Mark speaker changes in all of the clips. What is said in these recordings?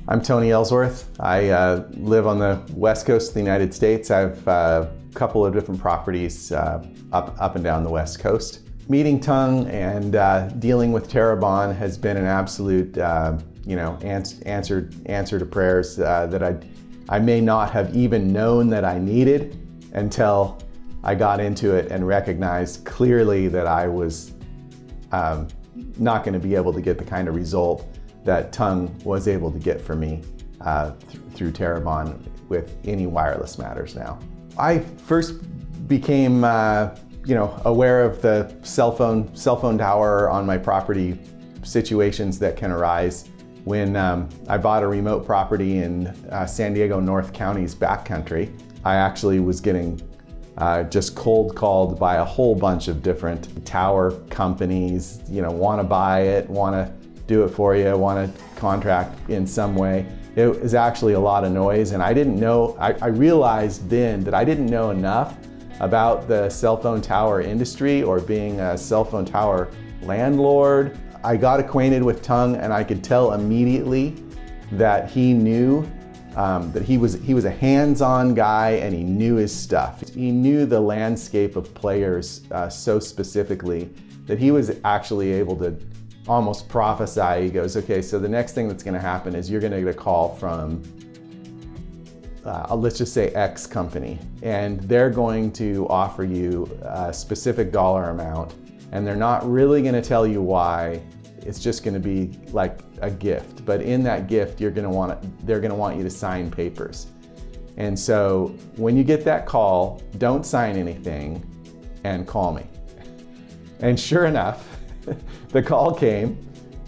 Speaker 1: I'm Tony Ellsworth. I live on the west coast of the United States. I have a couple of different properties up and down the west coast. Meeting Tung and dealing with Terrebonne has been an absolute answer to prayers that I may not have even known that I needed until I got into it and recognized clearly that I was not going to be able to get the kind of result that Tung was able to get for me through Terrebonne with any wireless matters now. I first became aware of the cell phone tower on my property situations that can arise when I bought a remote property in San Diego North County's backcountry. I actually was getting just cold called by a whole bunch of different tower companies, want to buy it, want to do it for you, want to contract in some way. It was actually a lot of noise, and I didn't know, I realized then that I didn't know enough about the cell phone tower industry or being a cell phone tower landlord. I got acquainted with Tung, and I could tell immediately that he knew that he was a hands-on guy, and he knew his stuff. He knew the landscape of players so specifically that he was actually able to almost prophesy. He goes, okay, so the next thing that's going to happen is you're going to get a call from, let's just say X company, and they're going to offer you a specific dollar amount, and they're not really going to tell you why. It's just going to be like a gift, but in that gift, they're going to want you to sign papers. And so when you get that call, don't sign anything and call me. And sure enough, the call came.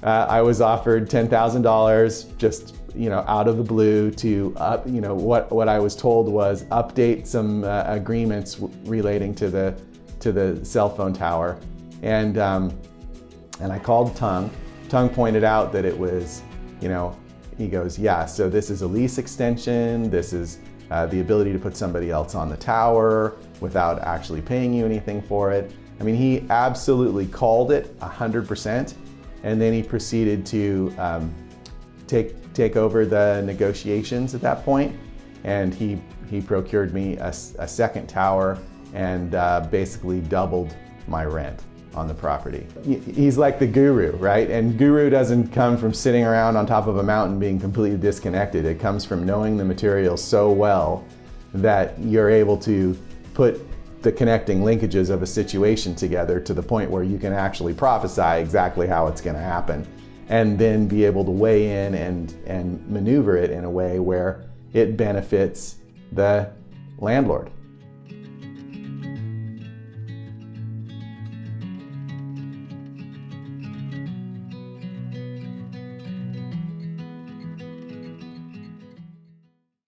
Speaker 1: I was offered $10,000 just out of the blue to what I was told was update some agreements relating to the cell phone tower, and I called Tung. Tung pointed out that it was, he goes, yeah, so this is a lease extension. This is the ability to put somebody else on the tower without actually paying you anything for it. I mean, he absolutely called it 100%, and then he proceeded to take over the negotiations at that point, and he procured me a second tower and basically doubled my rent on the property. He's like the guru, right? And guru doesn't come from sitting around on top of a mountain being completely disconnected. It comes from knowing the material so well that you're able to put the connecting linkages of a situation together to the point where you can actually prophesy exactly how it's going to happen, and then be able to weigh in and maneuver it in a way where it benefits the landlord.